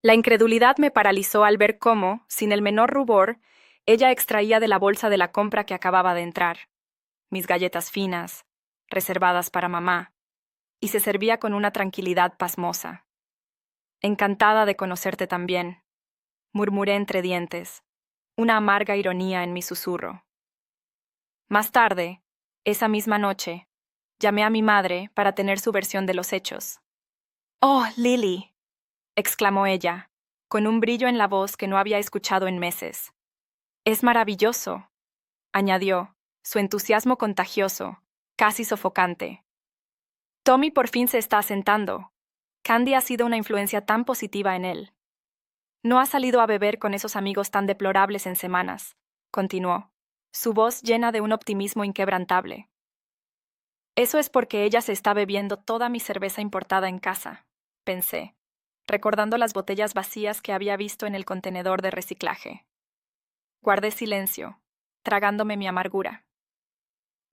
La incredulidad me paralizó al ver cómo, sin el menor rubor, ella extraía de la bolsa de la compra que acababa de entrar, mis galletas finas, reservadas para mamá, y se servía con una tranquilidad pasmosa. Encantada de conocerte también, murmuré entre dientes, una amarga ironía en mi susurro. Más tarde, esa misma noche, llamé a mi madre para tener su versión de los hechos. «Oh, Lily», exclamó ella, con un brillo en la voz que no había escuchado en meses. «Es maravilloso», añadió, su entusiasmo contagioso, casi sofocante. «Tommy por fin se está asentando. Candy ha sido una influencia tan positiva en él. No ha salido a beber con esos amigos tan deplorables en semanas», continuó, su voz llena de un optimismo inquebrantable. «Eso es porque ella se está bebiendo toda mi cerveza importada en casa», pensé, recordando las botellas vacías que había visto en el contenedor de reciclaje. Guardé silencio, tragándome mi amargura.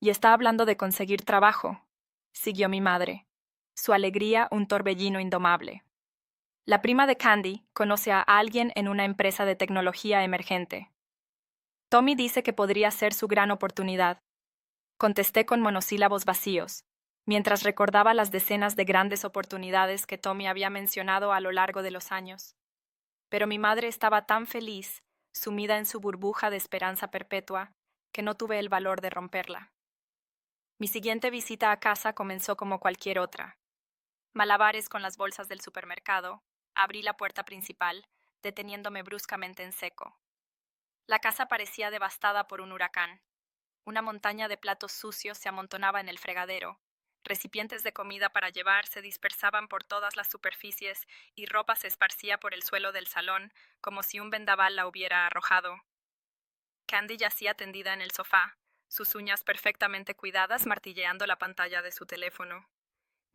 «Y está hablando de conseguir trabajo», siguió mi madre, su alegría un torbellino indomable. «La prima de Candy conoce a alguien en una empresa de tecnología emergente. Tommy dice que podría ser su gran oportunidad», contesté con monosílabos vacíos, mientras recordaba las decenas de grandes oportunidades que Tommy había mencionado a lo largo de los años. Pero mi madre estaba tan feliz, sumida en su burbuja de esperanza perpetua, que no tuve el valor de romperla. Mi siguiente visita a casa comenzó como cualquier otra. Malabares con las bolsas del supermercado, abrí la puerta principal, deteniéndome bruscamente en seco. La casa parecía devastada por un huracán. Una montaña de platos sucios se amontonaba en el fregadero. Recipientes de comida para llevar se dispersaban por todas las superficies y ropa se esparcía por el suelo del salón, como si un vendaval la hubiera arrojado. Candy yacía tendida en el sofá, sus uñas perfectamente cuidadas martilleando la pantalla de su teléfono.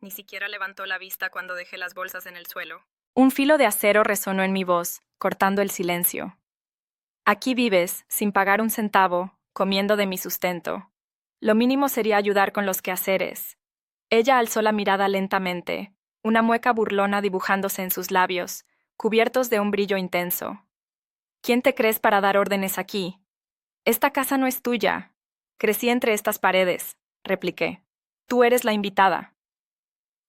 Ni siquiera levantó la vista cuando dejé las bolsas en el suelo. Un filo de acero resonó en mi voz, cortando el silencio. «Aquí vives, sin pagar un centavo, comiendo de mi sustento. Lo mínimo sería ayudar con los quehaceres». Ella alzó la mirada lentamente, una mueca burlona dibujándose en sus labios, cubiertos de un brillo intenso. «¿Quién te crees para dar órdenes aquí? Esta casa no es tuya. Crecí entre estas paredes», repliqué. «Tú eres la invitada».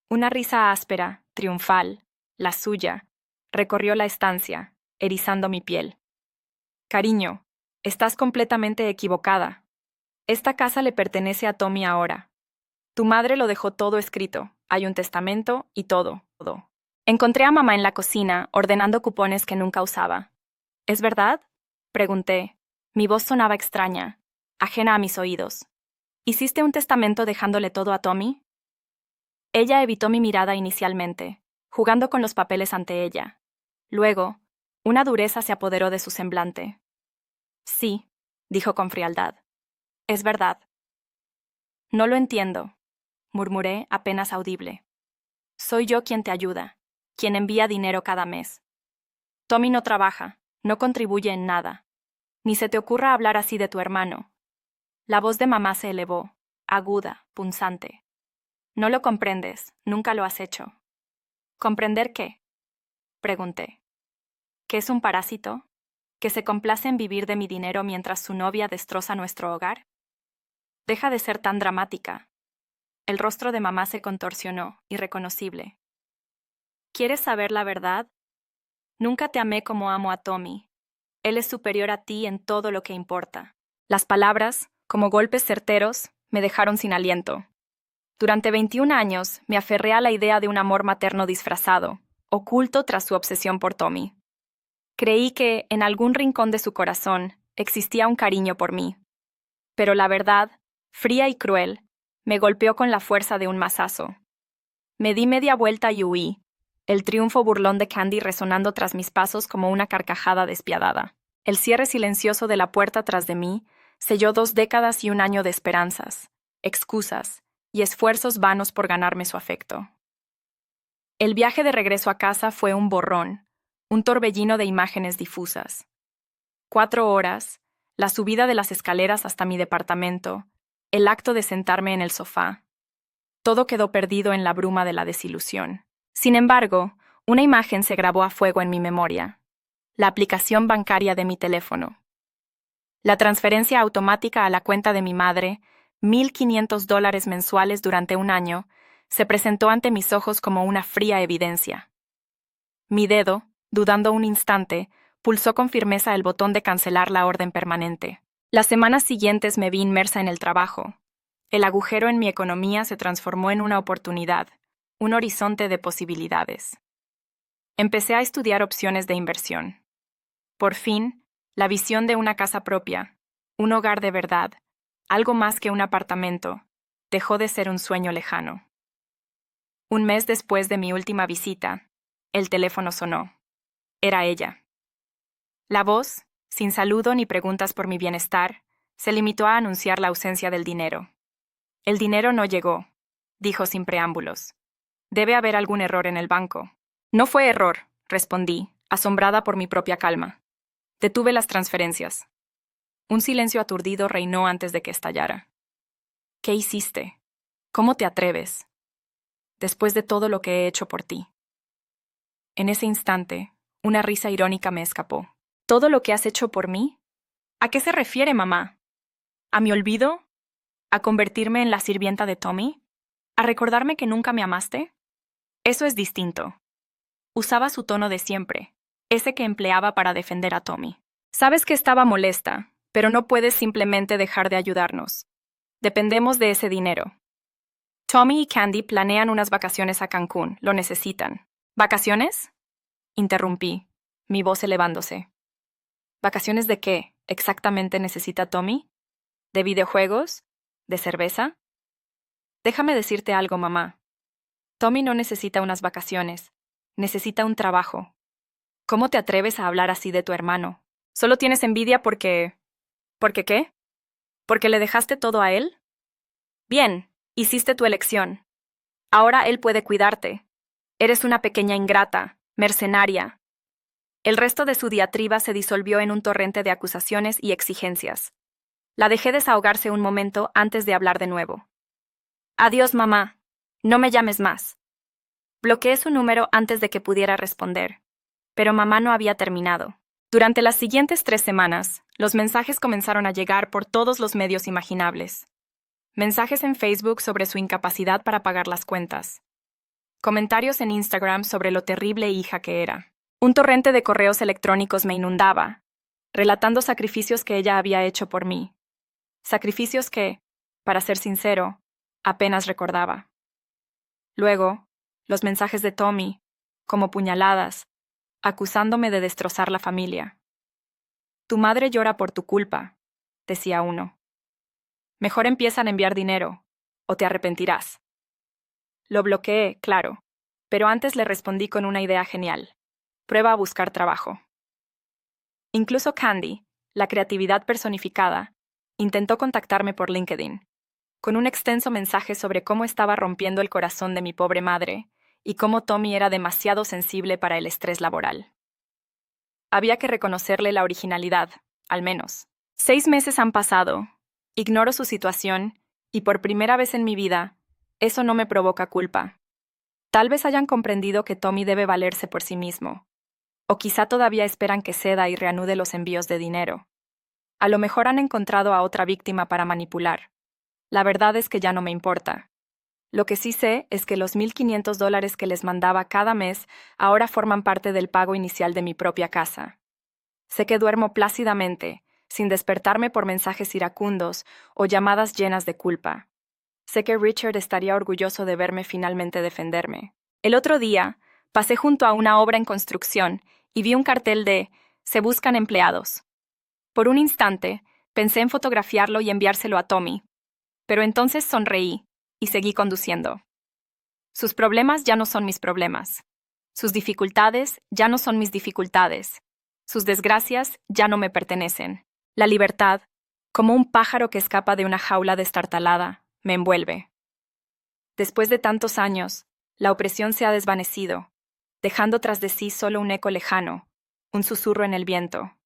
Una risa áspera, triunfal, la suya, recorrió la estancia, erizando mi piel. «Cariño, estás completamente equivocada. Esta casa le pertenece a Tommy ahora. Tu madre lo dejó todo escrito, hay un testamento y todo. Encontré a mamá en la cocina, ordenando cupones que nunca usaba. ¿Es verdad?», pregunté. Mi voz sonaba extraña, ajena a mis oídos. «¿Hiciste un testamento dejándole todo a Tommy?». Ella evitó mi mirada inicialmente, jugando con los papeles ante ella. Luego, una dureza se apoderó de su semblante. «Sí», dijo con frialdad. «Es verdad». «No lo entiendo», murmuré apenas audible. «Soy yo quien te ayuda, quien envía dinero cada mes. Tommy no trabaja, no contribuye en nada. Ni se te ocurra hablar así de tu hermano». La voz de mamá se elevó, aguda, punzante. «No lo comprendes, nunca lo has hecho». «¿Comprender qué?», pregunté. ¿Que es un parásito? ¿Que se complace en vivir de mi dinero mientras su novia destroza nuestro hogar? Deja de ser tan dramática. El rostro de mamá se contorsionó, irreconocible. ¿Quieres saber la verdad? Nunca te amé como amo a Tommy. Él es superior a ti en todo lo que importa. Las palabras, como golpes certeros, me dejaron sin aliento. Durante 21 años me aferré a la idea de un amor materno disfrazado, oculto tras su obsesión por Tommy. Creí que, en algún rincón de su corazón, existía un cariño por mí. Pero la verdad, fría y cruel, me golpeó con la fuerza de un mazazo. Me di media vuelta y huí, el triunfo burlón de Candy resonando tras mis pasos como una carcajada despiadada. El cierre silencioso de la puerta tras de mí selló 2 décadas y un año de esperanzas, excusas y esfuerzos vanos por ganarme su afecto. El viaje de regreso a casa fue un borrón, un torbellino de imágenes difusas. 4 horas, la subida de las escaleras hasta mi departamento, el acto de sentarme en el sofá. Todo quedó perdido en la bruma de la desilusión. Sin embargo, Una imagen se grabó a fuego en mi memoria. La aplicación bancaria de mi teléfono. La transferencia automática a la cuenta de mi madre, $1,500 mensuales durante un año, se presentó ante mis ojos como una fría evidencia. Mi dedo, dudando un instante, pulsó con firmeza el botón de cancelar la orden permanente. Las semanas siguientes me vi inmersa en el trabajo. El agujero en mi economía se transformó en una oportunidad, un horizonte de posibilidades. Empecé a estudiar opciones de inversión. Por fin, la visión de una casa propia, un hogar de verdad, algo más que un apartamento, dejó de ser un sueño lejano. Un mes después de mi última visita, el teléfono sonó. Era ella. La voz, sin saludo ni preguntas por mi bienestar, se limitó a anunciar la ausencia del dinero. El dinero no llegó, dijo sin preámbulos. Debe haber algún error en el banco. No fue error, respondí, asombrada por mi propia calma. Detuve las transferencias. Un silencio aturdido reinó antes de que estallara. ¿Qué hiciste? ¿Cómo te atreves? Después de todo lo que he hecho por ti. En ese instante, una risa irónica me escapó. ¿Todo lo que has hecho por mí? ¿A qué se refiere, mamá? ¿A mi olvido? ¿A convertirme en la sirvienta de Tommy? ¿A recordarme que nunca me amaste? Eso es distinto. Usaba su tono de siempre, ese que empleaba para defender a Tommy. Sabes que estaba molesta, pero no puedes simplemente dejar de ayudarnos. Dependemos de ese dinero. Tommy y Candy planean unas vacaciones a Cancún, lo necesitan. ¿Vacaciones? Interrumpí, mi voz elevándose. ¿Vacaciones de qué exactamente necesita Tommy? ¿De videojuegos? ¿De cerveza? Déjame decirte algo, mamá. Tommy no necesita unas vacaciones, necesita un trabajo. ¿Cómo te atreves a hablar así de tu hermano? ¿Solo tienes envidia porque... ¿Porque qué? ¿Porque le dejaste todo a él? Bien, hiciste tu elección. Ahora él puede cuidarte. Eres una pequeña ingrata, mercenaria. El resto de su diatriba se disolvió en un torrente de acusaciones y exigencias. La dejé desahogarse un momento antes de hablar de nuevo. Adiós, mamá. No me llames más. Bloqueé su número antes de que pudiera responder. Pero mamá no había terminado. Durante las siguientes 3 semanas, los mensajes comenzaron a llegar por todos los medios imaginables. Mensajes en Facebook sobre su incapacidad para pagar las cuentas. Comentarios en Instagram sobre lo terrible hija que era. Un torrente de correos electrónicos me inundaba, relatando sacrificios que ella había hecho por mí. Sacrificios que, para ser sincero, apenas recordaba. Luego, los mensajes de Tommy, como puñaladas, acusándome de destrozar la familia. Tu madre llora por tu culpa, decía uno. Mejor empiezan a enviar dinero, o te arrepentirás. Lo bloqueé, claro, pero antes le respondí con una idea genial. Prueba a buscar trabajo. Incluso Candy, la creatividad personificada, intentó contactarme por LinkedIn, con un extenso mensaje sobre cómo estaba rompiendo el corazón de mi pobre madre y cómo Tommy era demasiado sensible para el estrés laboral. Había que reconocerle la originalidad, al menos. 6 meses han pasado, ignoro su situación, y por primera vez en mi vida, eso no me provoca culpa. Tal vez hayan comprendido que Tommy debe valerse por sí mismo. O quizá todavía esperan que ceda y reanude los envíos de dinero. A lo mejor han encontrado a otra víctima para manipular. La verdad es que ya no me importa. Lo que sí sé es que los $1,500 que les mandaba cada mes ahora forman parte del pago inicial de mi propia casa. Sé que duermo plácidamente, sin despertarme por mensajes iracundos o llamadas llenas de culpa. Sé que Richard estaría orgulloso de verme finalmente defenderme. El otro día, pasé junto a una obra en construcción y vi un cartel de «Se buscan empleados». Por un instante, pensé en fotografiarlo y enviárselo a Tommy, pero entonces sonreí y seguí conduciendo. Sus problemas ya no son mis problemas. Sus dificultades ya no son mis dificultades. Sus desgracias ya no me pertenecen. La libertad, como un pájaro que escapa de una jaula destartalada, me envuelve. Después de tantos años, la opresión se ha desvanecido, dejando tras de sí solo un eco lejano, un susurro en el viento.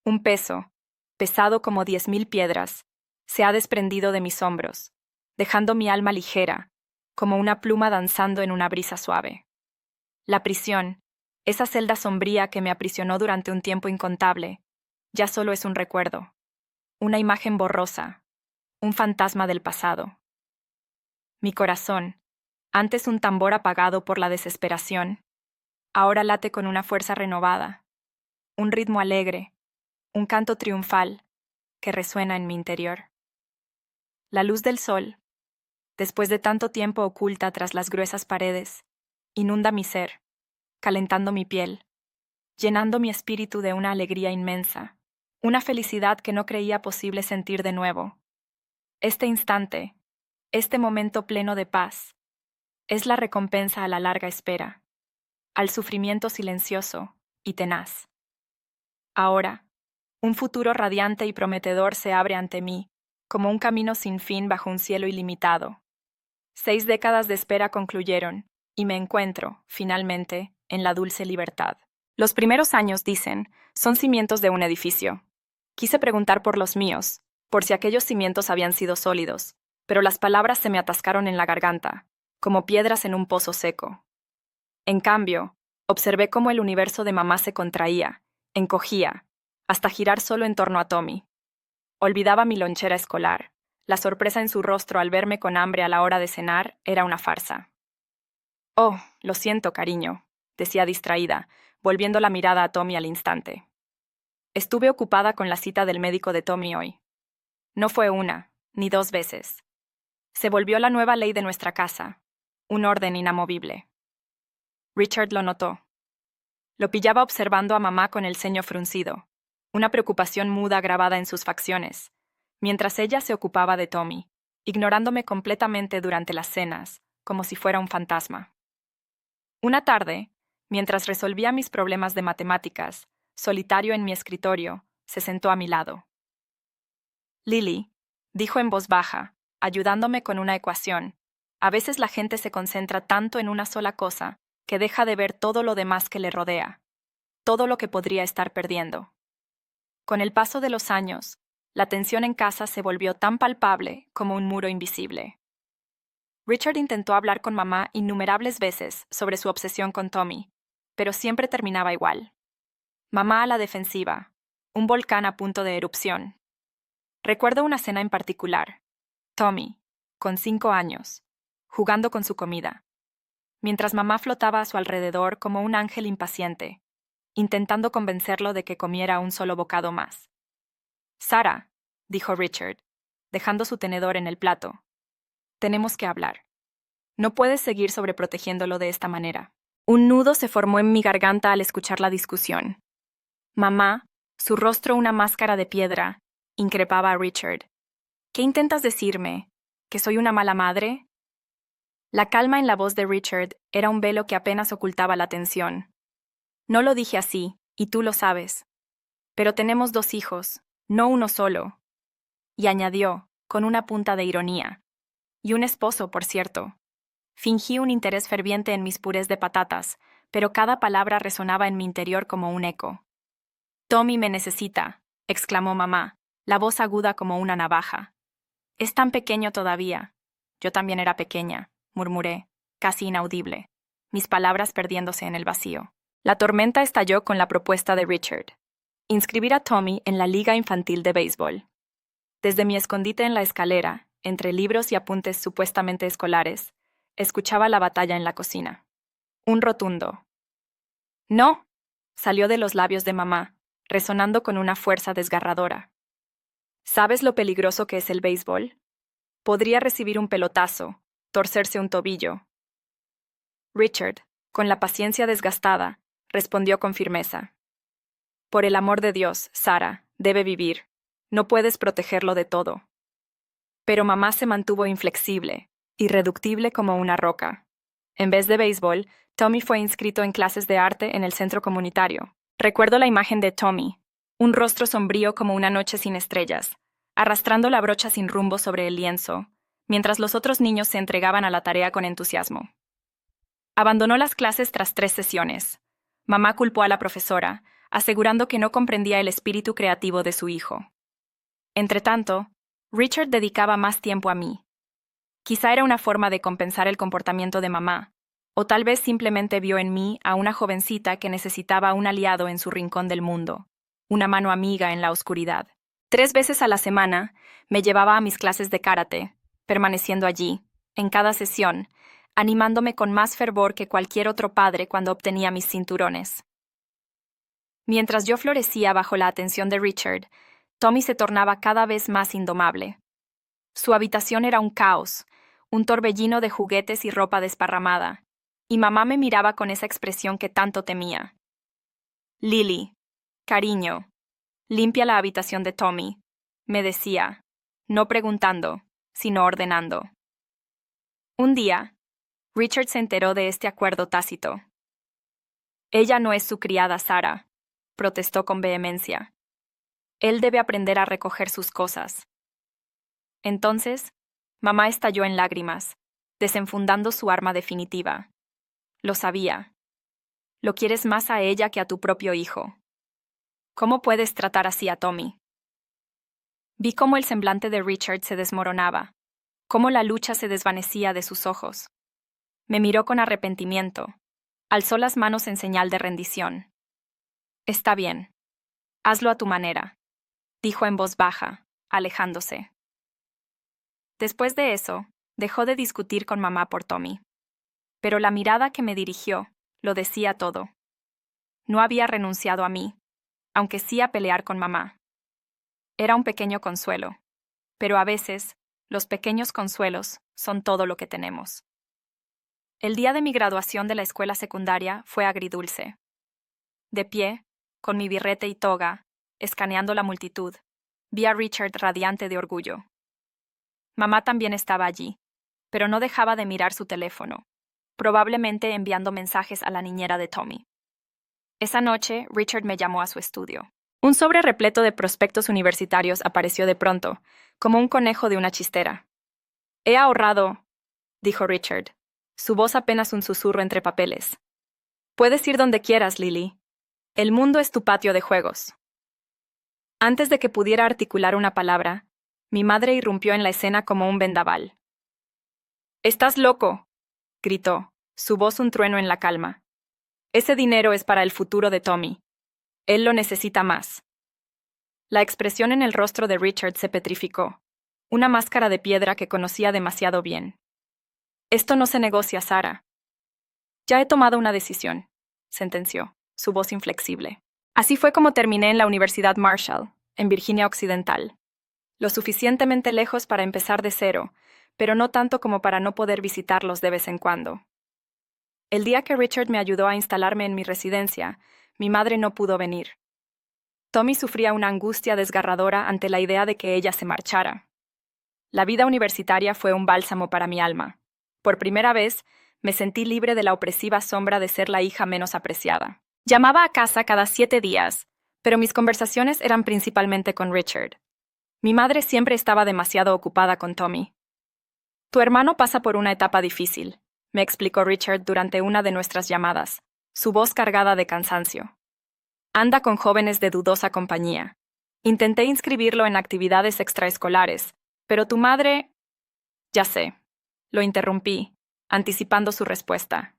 Un peso, pesado como 10,000 piedras, se ha desprendido de mis hombros, dejando mi alma ligera, como una pluma danzando en una brisa suave. La prisión, esa celda sombría que me aprisionó durante un tiempo incontable, ya solo es un recuerdo, una imagen borrosa, un fantasma del pasado. Mi corazón, antes un tambor apagado por la desesperación, ahora late con una fuerza renovada, un ritmo alegre, un canto triunfal que resuena en mi interior. La luz del sol, después de tanto tiempo oculta tras las gruesas paredes, inunda mi ser, calentando mi piel, llenando mi espíritu de una alegría inmensa, una felicidad que no creía posible sentir de nuevo. Este instante, este momento pleno de paz, es la recompensa a la larga espera, al sufrimiento silencioso y tenaz. Ahora, un futuro radiante y prometedor se abre ante mí, como un camino sin fin bajo un cielo ilimitado. 6 décadas de espera concluyeron, y me encuentro, finalmente, en la dulce libertad. Los primeros años, dicen, son cimientos de un edificio. Quise preguntar por los míos, por si aquellos cimientos habían sido sólidos, pero las palabras se me atascaron en la garganta, como piedras en un pozo seco. En cambio, observé cómo el universo de mamá se contraía, encogía, hasta girar solo en torno a Tommy. Olvidaba mi lonchera escolar. La sorpresa en su rostro al verme con hambre a la hora de cenar era una farsa. «Oh, lo siento, cariño», decía distraída, volviendo la mirada a Tommy al instante. «Estuve ocupada con la cita del médico de Tommy hoy. No fue una, ni 2 veces. Se volvió la nueva ley de nuestra casa, un orden inamovible». Richard lo notó. Lo pillaba observando a mamá con el ceño fruncido, una preocupación muda grabada en sus facciones, mientras ella se ocupaba de Tommy, ignorándome completamente durante las cenas, como si fuera un fantasma. Una tarde, mientras resolvía mis problemas de matemáticas, solitario en mi escritorio, se sentó a mi lado. «Lily», dijo en voz baja, ayudándome con una ecuación, «a veces la gente se concentra tanto en una sola cosa que deja de ver todo lo demás que le rodea, todo lo que podría estar perdiendo». Con el paso de los años, la tensión en casa se volvió tan palpable como un muro invisible. Richard intentó hablar con mamá innumerables veces sobre su obsesión con Tommy, pero siempre terminaba igual. Mamá a la defensiva, un volcán a punto de erupción. Recuerdo una cena en particular. Tommy, con 5 años, jugando con su comida, mientras mamá flotaba a su alrededor como un ángel impaciente, intentando convencerlo de que comiera un solo bocado más. «Sara», dijo Richard, dejando su tenedor en el plato, «tenemos que hablar. No puedes seguir sobreprotegiéndolo de esta manera». Un nudo se formó en mi garganta al escuchar la discusión. Mamá, su rostro una máscara de piedra, increpaba a Richard. «¿Qué intentas decirme? ¿Que soy una mala madre?» La calma en la voz de Richard era un velo que apenas ocultaba la tensión. «No lo dije así, y tú lo sabes. Pero tenemos 2 hijos, no uno solo». Y añadió, con una punta de ironía. «Y un esposo, por cierto». Fingí un interés ferviente en mis purés de patatas, pero cada palabra resonaba en mi interior como un eco. «Tommy me necesita», exclamó mamá, la voz aguda como una navaja. «Es tan pequeño todavía». «Yo también era pequeña», murmuré, casi inaudible, mis palabras perdiéndose en el vacío. La tormenta estalló con la propuesta de Richard: inscribir a Tommy en la Liga Infantil de Béisbol. Desde mi escondite en la escalera, entre libros y apuntes supuestamente escolares, escuchaba la batalla en la cocina. Un rotundo «¡No!» salió de los labios de mamá, resonando con una fuerza desgarradora. ¿Sabes lo peligroso que es el béisbol? Podría recibir un pelotazo, torcerse un tobillo. Richard, con la paciencia desgastada, respondió con firmeza. «Por el amor de Dios, Sara, debe vivir. No puedes protegerlo de todo». Pero mamá se mantuvo inflexible, irreductible como una roca. En vez de béisbol, Tommy fue inscrito en clases de arte en el centro comunitario. Recuerdo la imagen de Tommy, un rostro sombrío como una noche sin estrellas, arrastrando la brocha sin rumbo sobre el lienzo, mientras los otros niños se entregaban a la tarea con entusiasmo. Abandonó las clases tras 3 sesiones. Mamá culpó a la profesora, asegurando que no comprendía el espíritu creativo de su hijo. Entretanto, Richard dedicaba más tiempo a mí. Quizá era una forma de compensar el comportamiento de mamá, O tal vez simplemente vio en mí a una jovencita que necesitaba un aliado en su rincón del mundo, una mano amiga en la oscuridad. 3 veces a la semana me llevaba a mis clases de karate, permaneciendo allí, en cada sesión, animándome con más fervor que cualquier otro padre cuando obtenía mis cinturones. Mientras yo florecía bajo la atención de Richard, Tommy se tornaba cada vez más indomable. Su habitación era un caos, un torbellino de juguetes y ropa desparramada, y mamá me miraba con esa expresión que tanto temía. Lily, cariño, limpia la habitación de Tommy, me decía, no preguntando, sino ordenando. Un día, Richard se enteró de este acuerdo tácito. Ella no es su criada Sara, protestó con vehemencia. Él debe aprender a recoger sus cosas. Entonces, mamá estalló en lágrimas, desenfundando su arma definitiva. Lo sabía. Lo quieres más a ella que a tu propio hijo. ¿Cómo puedes tratar así a Tommy? Vi cómo el semblante de Richard se desmoronaba, cómo la lucha se desvanecía de sus ojos. Me miró con arrepentimiento. Alzó las manos en señal de rendición. Está bien. Hazlo a tu manera, dijo en voz baja, alejándose. Después de eso, dejó de discutir con mamá por Tommy. Pero la mirada que me dirigió lo decía todo. No había renunciado a mí, aunque sí a pelear con mamá. Era un pequeño consuelo, pero a veces, los pequeños consuelos son todo lo que tenemos. El día de mi graduación de la escuela secundaria fue agridulce. De pie, con mi birrete y toga, escaneando la multitud, vi a Richard radiante de orgullo. Mamá también estaba allí, pero no dejaba de mirar su teléfono, probablemente enviando mensajes a la niñera de Tommy. Esa noche, Richard me llamó a su estudio. Un sobre repleto de prospectos universitarios apareció de pronto, como un conejo de una chistera. He ahorrado, dijo Richard, su voz apenas un susurro entre papeles. Puedes ir donde quieras, Lily. El mundo es tu patio de juegos. Antes de que pudiera articular una palabra, mi madre irrumpió en la escena como un vendaval. «¡Estás loco!», gritó, su voz un trueno en la calma. «Ese dinero es para el futuro de Tommy. Él lo necesita más». La expresión en el rostro de Richard se petrificó, una máscara de piedra que conocía demasiado bien. «Esto no se negocia, Sara». «Ya he tomado una decisión», sentenció, su voz inflexible. Así fue como terminé en la Universidad Marshall, en Virginia Occidental. Lo suficientemente lejos para empezar de cero, pero no tanto como para no poder visitarlos de vez en cuando. El día que Richard me ayudó a instalarme en mi residencia, mi madre no pudo venir. Tommy sufría una angustia desgarradora ante la idea de que ella se marchara. La vida universitaria fue un bálsamo para mi alma. Por primera vez, me sentí libre de la opresiva sombra de ser la hija menos apreciada. Llamaba a casa cada 7 días, pero mis conversaciones eran principalmente con Richard. Mi madre siempre estaba demasiado ocupada con Tommy. «Tu hermano pasa por una etapa difícil», me explicó Richard durante una de nuestras llamadas, su voz cargada de cansancio. «Anda con jóvenes de dudosa compañía. Intenté inscribirlo en actividades extraescolares, pero tu madre...». «Ya sé», lo interrumpí, anticipando su respuesta.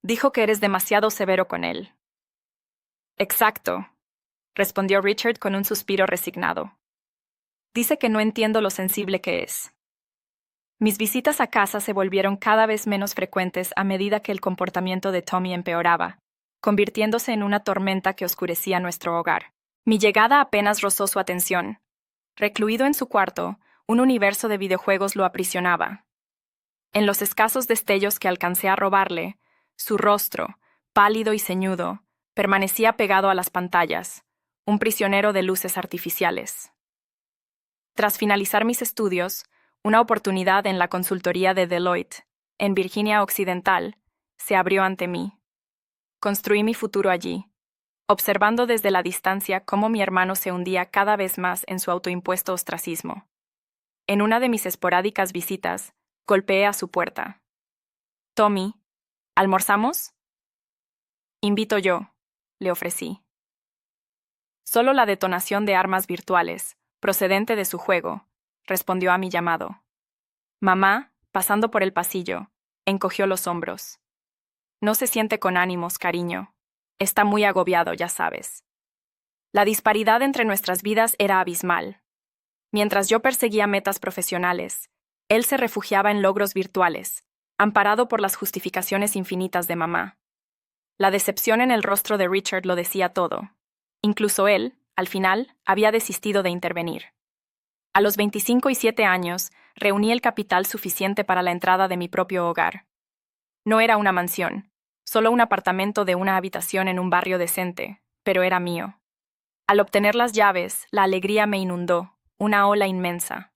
«Dijo que eres demasiado severo con él». «Exacto», respondió Richard con un suspiro resignado. «Dice que no entiendo lo sensible que es». Mis visitas a casa se volvieron cada vez menos frecuentes a medida que el comportamiento de Tommy empeoraba, convirtiéndose en una tormenta que oscurecía nuestro hogar. Mi llegada apenas rozó su atención. Recluido en su cuarto, un universo de videojuegos lo aprisionaba. En los escasos destellos que alcancé a robarle, su rostro, pálido y ceñudo, permanecía pegado a las pantallas, un prisionero de luces artificiales. Tras finalizar mis estudios, una oportunidad en la consultoría de Deloitte, en Virginia Occidental, se abrió ante mí. Construí mi futuro allí, observando desde la distancia cómo mi hermano se hundía cada vez más en su autoimpuesto ostracismo. En una de mis esporádicas visitas, golpeé a su puerta. «Tommy, ¿almorzamos?» «Invito yo», le ofrecí. Solo la detonación de armas virtuales, procedente de su juego, respondió a mi llamado. Mamá, pasando por el pasillo, encogió los hombros. No se siente con ánimos, cariño. Está muy agobiado, ya sabes. La disparidad entre nuestras vidas era abismal. Mientras yo perseguía metas profesionales, él se refugiaba en logros virtuales, amparado por las justificaciones infinitas de mamá. La decepción en el rostro de Richard lo decía todo. Incluso él, al final, había desistido de intervenir. A los 25 y 7 años, reuní el capital suficiente para la entrada de mi propio hogar. No era una mansión, solo un apartamento de una habitación en un barrio decente, pero era mío. Al obtener las llaves, la alegría me inundó, una ola inmensa.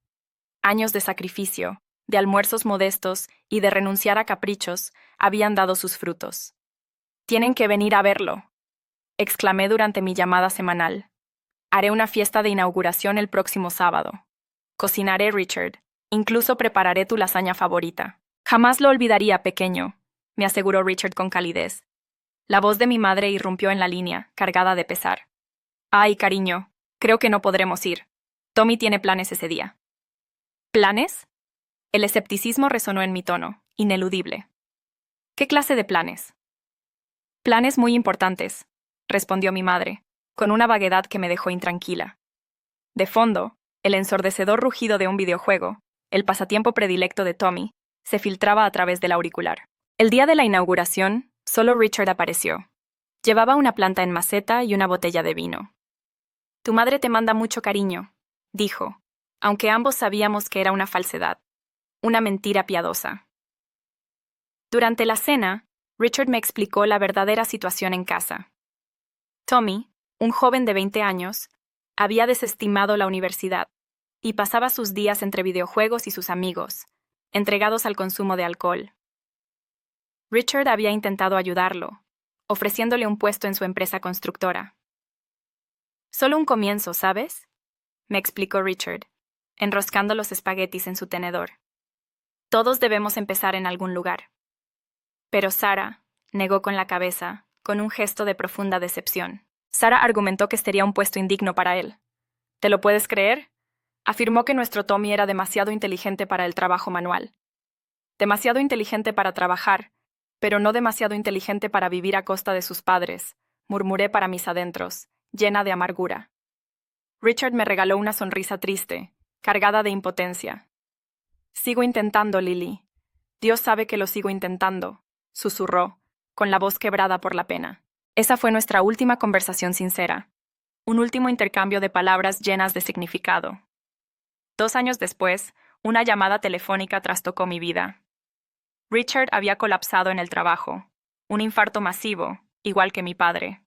Años de sacrificio, de almuerzos modestos y de renunciar a caprichos habían dado sus frutos. «Tienen que venir a verlo», exclamé durante mi llamada semanal. «Haré una fiesta de inauguración el próximo sábado. Cocinaré, Richard. Incluso prepararé tu lasaña favorita». «Jamás lo olvidaría, pequeño», me aseguró Richard con calidez. La voz de mi madre irrumpió en la línea, cargada de pesar. «Ay, cariño, creo que no podremos ir. Tommy tiene planes ese día». «¿Planes?» El escepticismo resonó en mi tono, ineludible. «¿Qué clase de planes?» «Planes muy importantes», respondió mi madre, con una vaguedad que me dejó intranquila. De fondo, el ensordecedor rugido de un videojuego, el pasatiempo predilecto de Tommy, se filtraba a través del auricular. El día de la inauguración, solo Richard apareció. Llevaba una planta en maceta y una botella de vino. «Tu madre te manda mucho cariño», dijo, aunque ambos sabíamos que era una falsedad, una mentira piadosa. Durante la cena, Richard me explicó la verdadera situación en casa. Tommy, un joven de 20 años, había desestimado la universidad y pasaba sus días entre videojuegos y sus amigos, entregados al consumo de alcohol. Richard había intentado ayudarlo, ofreciéndole un puesto en su empresa constructora. «Solo un comienzo, ¿sabes?», me explicó Richard, enroscando los espaguetis en su tenedor. «Todos debemos empezar en algún lugar». Pero Sarah negó con la cabeza, con un gesto de profunda decepción. Sarah argumentó que sería un puesto indigno para él. ¿Te lo puedes creer? Afirmó que nuestro Tommy era demasiado inteligente para el trabajo manual. Demasiado inteligente para trabajar, pero no demasiado inteligente para vivir a costa de sus padres, murmuré para mis adentros, llena de amargura. Richard me regaló una sonrisa triste, cargada de impotencia. «Sigo intentando, Lily. Dios sabe que lo sigo intentando», susurró, con la voz quebrada por la pena. Esa fue nuestra última conversación sincera. Un último intercambio de palabras llenas de significado. 2 años después, una llamada telefónica trastocó mi vida. Richard había colapsado en el trabajo, un infarto masivo, igual que mi padre.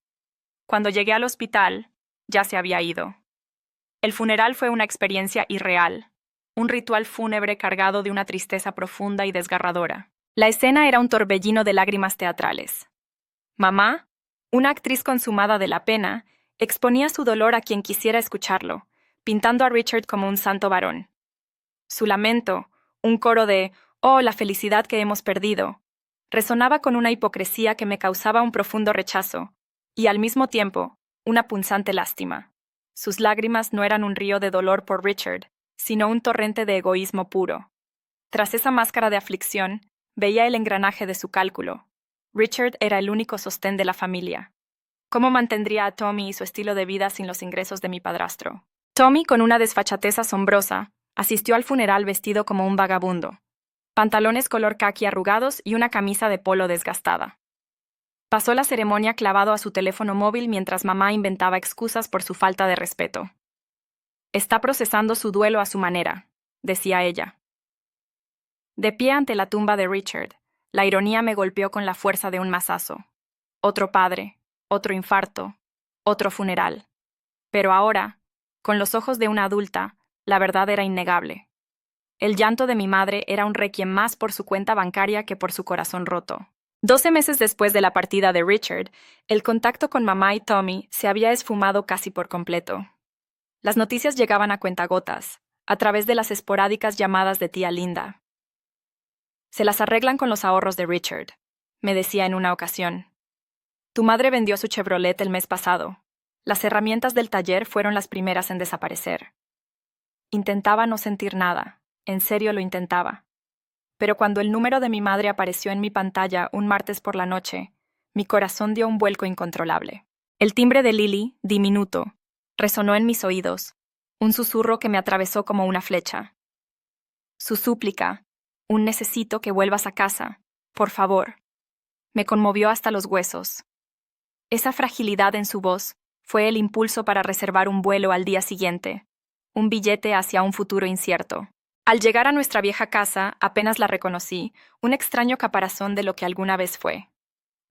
Cuando llegué al hospital, ya se había ido. El funeral fue una experiencia irreal, un ritual fúnebre cargado de una tristeza profunda y desgarradora. La escena era un torbellino de lágrimas teatrales. Mamá, una actriz consumada de la pena, exponía su dolor a quien quisiera escucharlo, pintando a Richard como un santo varón. Su lamento, un coro de «Oh, la felicidad que hemos perdido», resonaba con una hipocresía que me causaba un profundo rechazo, y al mismo tiempo, una punzante lástima. Sus lágrimas no eran un río de dolor por Richard, sino un torrente de egoísmo puro. Tras esa máscara de aflicción, veía el engranaje de su cálculo. Richard era el único sostén de la familia. ¿Cómo mantendría a Tommy y su estilo de vida sin los ingresos de mi padrastro? Tommy, con una desfachatez asombrosa, asistió al funeral vestido como un vagabundo. Pantalones color caqui arrugados y una camisa de polo desgastada. Pasó la ceremonia clavado a su teléfono móvil mientras mamá inventaba excusas por su falta de respeto. «Está procesando su duelo a su manera», decía ella. De pie ante la tumba de Richard, la ironía me golpeó con la fuerza de un mazazo. Otro padre, otro infarto, otro funeral. Pero ahora, con los ojos de una adulta, la verdad era innegable. El llanto de mi madre era un requiem más por su cuenta bancaria que por su corazón roto. 12 meses después de la partida de Richard, el contacto con mamá y Tommy se había esfumado casi por completo. Las noticias llegaban a cuentagotas, a través de las esporádicas llamadas de tía Linda. «Se las arreglan con los ahorros de Richard», me decía en una ocasión. «Tu madre vendió su Chevrolet el mes pasado. Las herramientas del taller fueron las primeras en desaparecer». Intentaba no sentir nada. En serio lo intentaba. Pero cuando el número de mi madre apareció en mi pantalla un martes por la noche, mi corazón dio un vuelco incontrolable. El timbre de Lily, diminuto, resonó en mis oídos, un susurro que me atravesó como una flecha. Su súplica, un necesito que vuelvas a casa, por favor, me conmovió hasta los huesos. Esa fragilidad en su voz fue el impulso para reservar un vuelo al día siguiente, un billete hacia un futuro incierto. Al llegar a nuestra vieja casa, apenas la reconocí, un extraño caparazón de lo que alguna vez fue.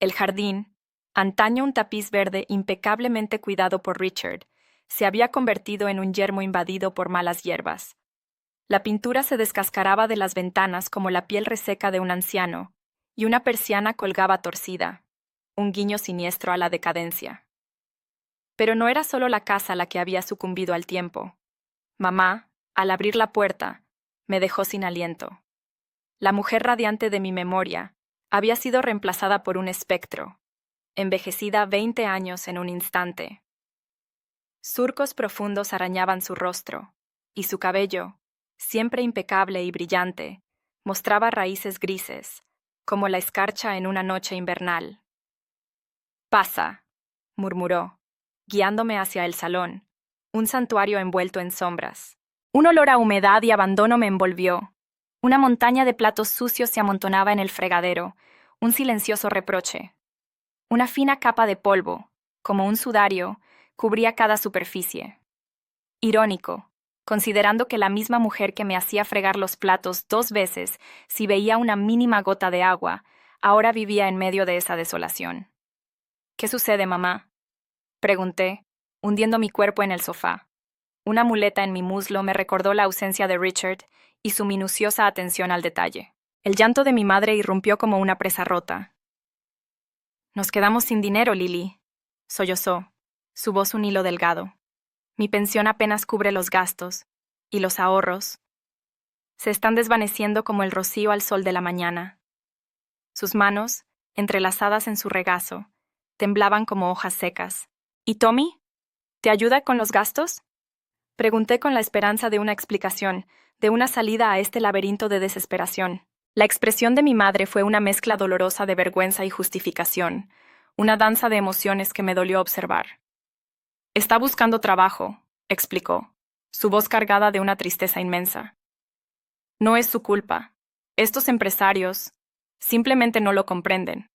El jardín, antaño un tapiz verde impecablemente cuidado por Richard, se había convertido en un yermo invadido por malas hierbas. La pintura se descascaraba de las ventanas como la piel reseca de un anciano, y una persiana colgaba torcida, un guiño siniestro a la decadencia. Pero no era solo la casa la que había sucumbido al tiempo. Mamá, al abrir la puerta, me dejó sin aliento. La mujer radiante de mi memoria había sido reemplazada por un espectro, envejecida 20 años en un instante. Surcos profundos arañaban su rostro, y su cabello, siempre impecable y brillante, mostraba raíces grises, como la escarcha en una noche invernal. «Pasa», murmuró, guiándome hacia el salón, un santuario envuelto en sombras. Un olor a humedad y abandono me envolvió. Una montaña de platos sucios se amontonaba en el fregadero, un silencioso reproche. Una fina capa de polvo, como un sudario, cubría cada superficie. Irónico, considerando que la misma mujer que me hacía fregar los platos 2 veces si veía una mínima gota de agua, ahora vivía en medio de esa desolación. «¿Qué sucede, mamá?», pregunté, hundiendo mi cuerpo en el sofá. Una muleta en mi muslo me recordó la ausencia de Richard y su minuciosa atención al detalle. El llanto de mi madre irrumpió como una presa rota. «Nos quedamos sin dinero, Lily», sollozó, su voz un hilo delgado. «Mi pensión apenas cubre los gastos, y los ahorros se están desvaneciendo como el rocío al sol de la mañana». Sus manos, entrelazadas en su regazo, temblaban como hojas secas. «¿Y Tommy? ¿Te ayuda con los gastos?», pregunté con la esperanza de una explicación, de una salida a este laberinto de desesperación. La expresión de mi madre fue una mezcla dolorosa de vergüenza y justificación, una danza de emociones que me dolió observar. «Está buscando trabajo», explicó, su voz cargada de una tristeza inmensa. «No es su culpa. Estos empresarios simplemente no lo comprenden.